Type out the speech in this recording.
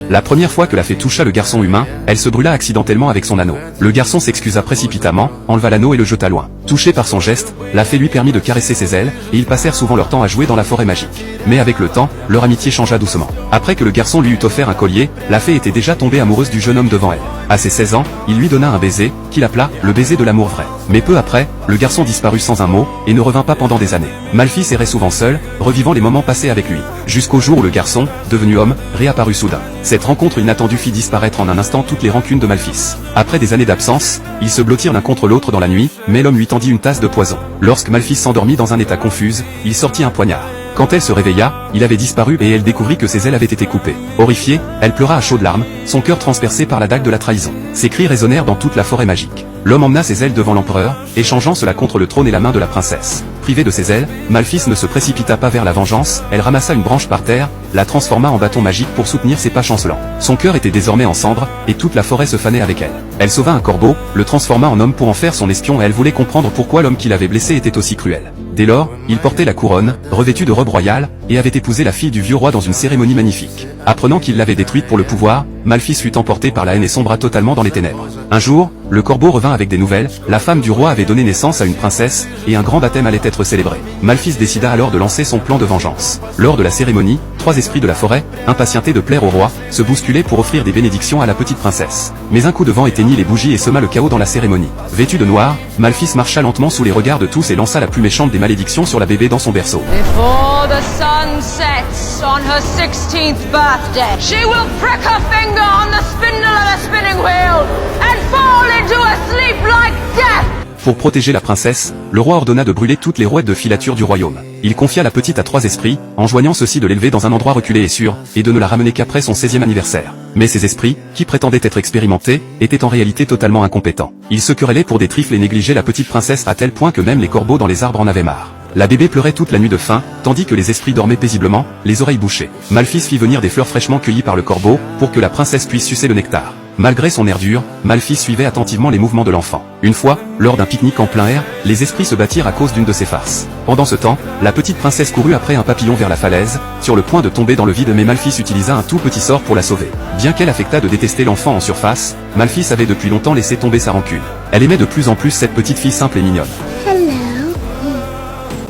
La première fois que la fée toucha le garçon humain, elle se brûla accidentellement avec son anneau. Le garçon s'excusa précipitamment, enleva l'anneau et le jeta loin. Touché par son geste, la fée lui permit de caresser ses ailes, et ils passèrent souvent leur temps à jouer dans la forêt magique. Mais avec le temps, leur amitié changea doucement. Après que le garçon lui eut offert un collier, la fée était déjà tombée amoureuse du jeune homme devant elle. À ses 16 ans, il lui donna un baiser, qu'il appela le baiser de l'amour vrai. Mais peu après, le garçon disparut sans un mot, et ne revint pas pendant des années. Malphys errait souvent seul, revivant les moments passés avec lui. Jusqu'au jour où le garçon, devenu homme, réapparut soudain. Cette rencontre inattendue fit disparaître en un instant toutes les rancunes de Malphys. Après des années d'absence, ils se blottirent l'un contre l'autre dans la nuit, mais l'homme lui tendit une tasse de poison. Lorsque Malphys s'endormit dans un état confus, il sortit un poignard. Quand elle se réveilla, il avait disparu et elle découvrit que ses ailes avaient été coupées. Horrifiée, elle pleura à chaudes larmes, son cœur transpercé par la dague de la trahison. Ses cris résonnèrent dans toute la forêt magique. L'homme emmena ses ailes devant l'empereur, échangeant cela contre le trône et la main de la princesse. Privée de ses ailes, Malphys ne se précipita pas vers la vengeance, elle ramassa une branche par terre, la transforma en bâton magique pour soutenir ses pas chancelants. Son cœur était désormais en cendres, et toute la forêt se fanait avec elle. Elle sauva un corbeau, le transforma en homme pour en faire son espion et elle voulait comprendre pourquoi l'homme qui l'avait blessé était aussi cruel. Dès lors, il portait la couronne, revêtu de robe royale, et avait épousé la fille du vieux roi dans une cérémonie magnifique. Apprenant qu'il l'avait détruite pour le pouvoir, Malphys fut emporté par la haine et sombra totalement dans les ténèbres. Un jour, le corbeau revint avec des nouvelles, la femme du roi avait donné naissance à une princesse, et un grand baptême allait être célébré. Malphys décida alors de lancer son plan de vengeance. Lors de la cérémonie, 3 esprits de la forêt, impatientés de plaire au roi, se bousculaient pour offrir des bénédictions à la petite princesse. Mais un coup de vent éteignit les bougies et sema le chaos dans la cérémonie. Vêtu de noir, Malphys marcha lentement sous les regards de tous et lança la plus méchante des malédictions sur la bébé dans son berceau. Before the sun sets on her 16th birthday, she will prick her finger on the spindle of a spinning wheel and fall into a sleep like death. Pour protéger la princesse, le roi ordonna de brûler toutes les rouettes de filature du royaume. Il confia la petite à 3 esprits, enjoignant ceux-ci de l'élever dans un endroit reculé et sûr, et de ne la ramener qu'après son 16e anniversaire. Mais ces esprits, qui prétendaient être expérimentés, étaient en réalité totalement incompétents. Ils se querellaient pour des trifles et négligeaient la petite princesse à tel point que même les corbeaux dans les arbres en avaient marre. La bébé pleurait toute la nuit de faim, tandis que les esprits dormaient paisiblement, les oreilles bouchées. Malphys fit venir des fleurs fraîchement cueillies par le corbeau, pour que la princesse puisse sucer le nectar. Malgré son air dur, Malphys suivait attentivement les mouvements de l'enfant. Une fois, lors d'un pique-nique en plein air, les esprits se battirent à cause d'une de ces farces. Pendant ce temps, la petite princesse courut après un papillon vers la falaise, sur le point de tomber dans le vide mais Malphys utilisa un tout petit sort pour la sauver. Bien qu'elle affectât de détester l'enfant en surface, Malphys avait depuis longtemps laissé tomber sa rancune. Elle aimait de plus en plus cette petite fille simple et mignonne.